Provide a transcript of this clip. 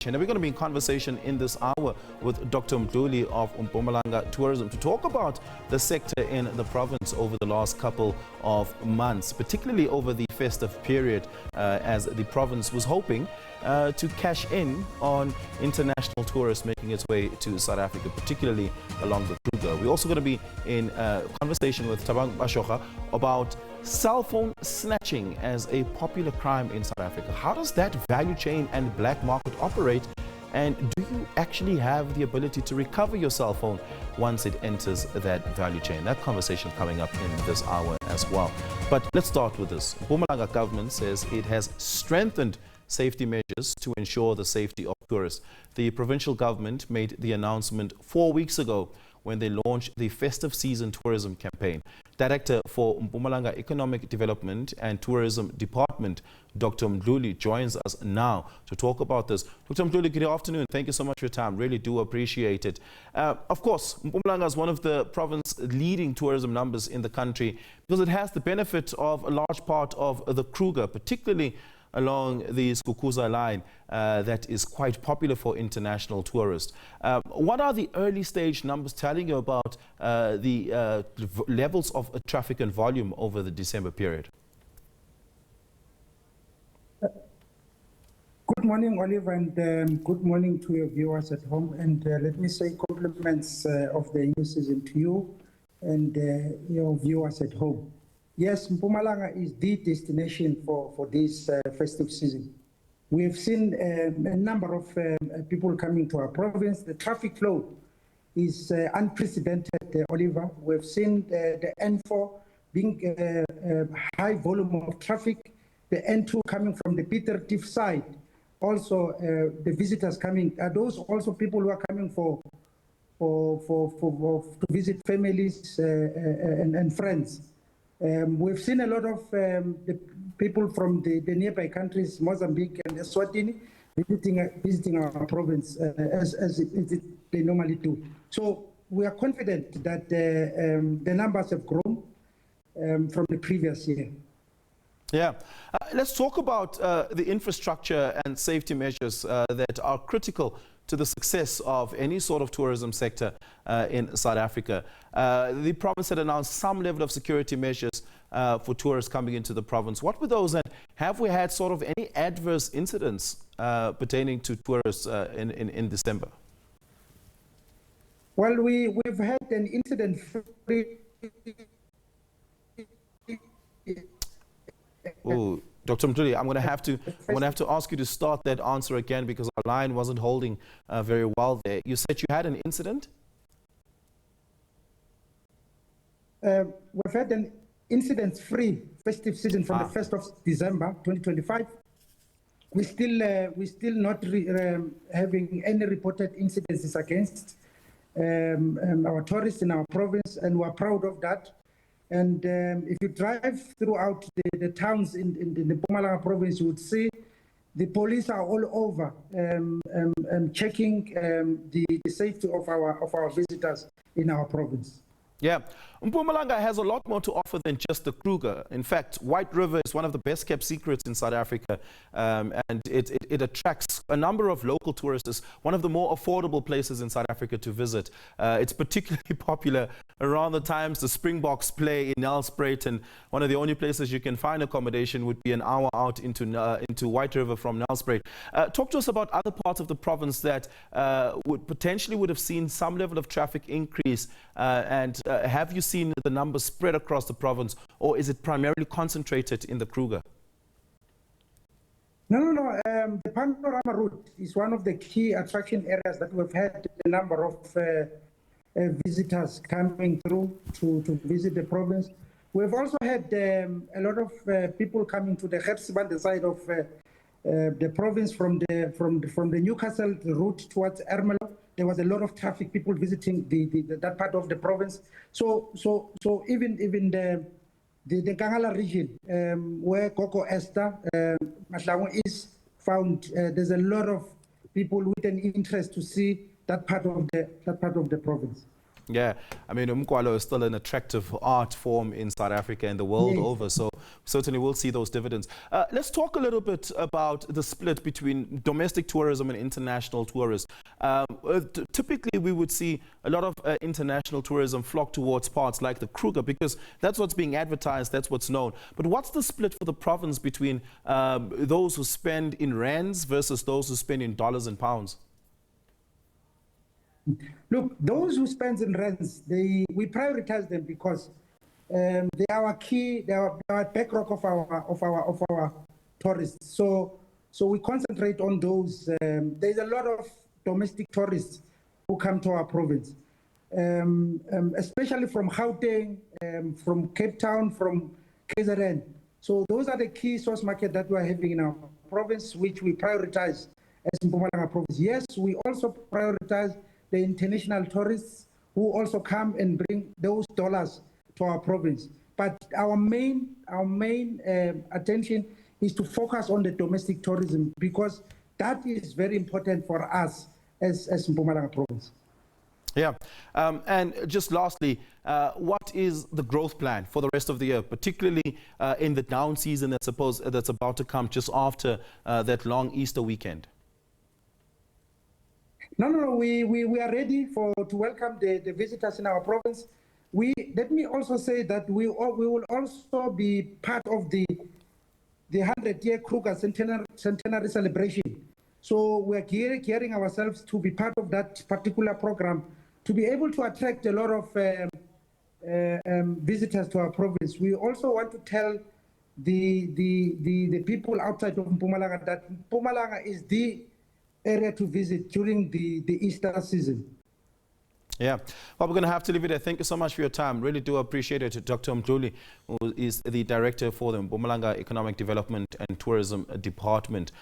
And we're going to be in conversation in this hour with Dr. Mdluli of Mpumalanga Tourism to talk about the sector in the province over the last couple of months, particularly over the festive period, as the province was hoping to cash in on international tourists making its way to South Africa, particularly along the Kruger. We're also going to be in conversation with Tabang Bashoka about cell phone snatching as a popular crime in South Africa. How does that value chain and black market operate? And do you actually have the ability to recover your cell phone once it enters that value chain? That conversation coming up in this hour as well. But let's start with this. Mpumalanga government says it has strengthened safety measures to ensure the safety of tourists. The provincial government made the announcement 4 weeks ago when they launched the Festive Season Tourism Campaign. Director for Mpumalanga Economic Development and Tourism Department, Dr. Mdluli, joins us now to talk about this. Dr. Mdluli, good afternoon. Thank you so much for your time. Really do appreciate it. Of course, Mpumalanga is one of the province's leading tourism numbers in the country because it has the benefit of a large part of the Kruger, particularly along the Skukuza line that is quite popular for international tourists. What are the early stage numbers telling you about the levels of traffic and volume over the December period? Good morning, Oliver, and good morning to your viewers at home. And let me say compliments of the new season to you and your viewers at home. Yes, Mpumalanga is the destination for this festive season. We have seen a number of people coming to our province. The traffic flow is unprecedented, Oliver. We've seen the N4 being a high volume of traffic, the N2 coming from the Peter Tiff side. Also, the visitors coming. Are those also people who are coming to visit families and friends? We've seen a lot of the people from the nearby countries, Mozambique and Eswatini, visiting our province as they normally do. So we are confident that the numbers have grown from the previous year. Yeah. Let's talk about the infrastructure and safety measures that are critical to the success of any sort of tourism sector in South Africa. The province had announced some level of security measures for tourists coming into the province. What were those, and have we had sort of any adverse incidents pertaining to tourists in December? Well, we've had an incident. Oh, Dr. Mdluli, I'm going to have to ask you to start that answer again because our line wasn't holding very well there. You said you had an incident? We've had an incident-free festive season from the 1st of December 2025. We're still not having any reported incidences against our tourists in our province, and we're proud of that. And if you drive throughout the towns in the Mpumalanga province, you would see the police are all over checking the safety of our visitors in our province. Yeah, Mpumalanga has a lot more to offer than just the Kruger. In fact, White River is one of the best kept secrets in South Africa, and it attracts a number of local tourists. It's one of the more affordable places in South Africa to visit. It's particularly popular around the times the Springboks play in Nelspruit, and one of the only places you can find accommodation would be an hour out into White River from Nelspruit. Talk to us about other parts of the province that would have seen some level of traffic increase, and have you seen the numbers spread across the province, or is it primarily concentrated in the Kruger? No. The Panorama route is one of the key attraction areas that we've had a number of visitors coming through to visit the province. We've also had a lot of people coming to the Hertzband side of the province from the Newcastle route towards Ermelo. There was a lot of traffic, people visiting that part of the province. So even the Kangala region, where Koko Esther, Mahlangu is found, there's a lot of people with an interest to see that part of the province. Yeah, I mean, umkwalo is still an attractive art form in South Africa and the world Yes. over, so certainly we'll see those dividends. Let's talk a little bit about the split between domestic tourism and international tourism. Typically, we would see a lot of international tourism flock towards parts like the Kruger because that's what's being advertised, that's what's known. But what's the split for the province between those who spend in rands versus those who spend in dollars and pounds? Look, those who spend in rents, we prioritize them because they are our key, they are bedrock of our tourists. So we concentrate on those. There's a lot of domestic tourists who come to our province, especially from Gauteng, from Cape Town, from KZN. So those are the key source market that we are having in our province, which we prioritize as Mpumalanga province. Yes, we also prioritize the international tourists who also come and bring those dollars to our province. But our main attention is to focus on the domestic tourism because that is very important for us as Mpumalanga province. Yeah, and just lastly, what is the growth plan for the rest of the year, particularly in the down season that's about to come just after that long Easter weekend? No, we are ready to welcome the visitors in our province. Let me also say that we will also be part of the 100-year Kruger centenary celebration. So we're gearing ourselves to be part of that particular program to be able to attract a lot of visitors to our province. We also want to tell the people outside of Mpumalanga that Mpumalanga is the area to visit during the Easter season. Yeah, well, we're going to have to leave it there. Thank you so much for your time. Really do appreciate it. Dr. Mdluli, who is the Director for the Mpumalanga Economic Development and Tourism Department.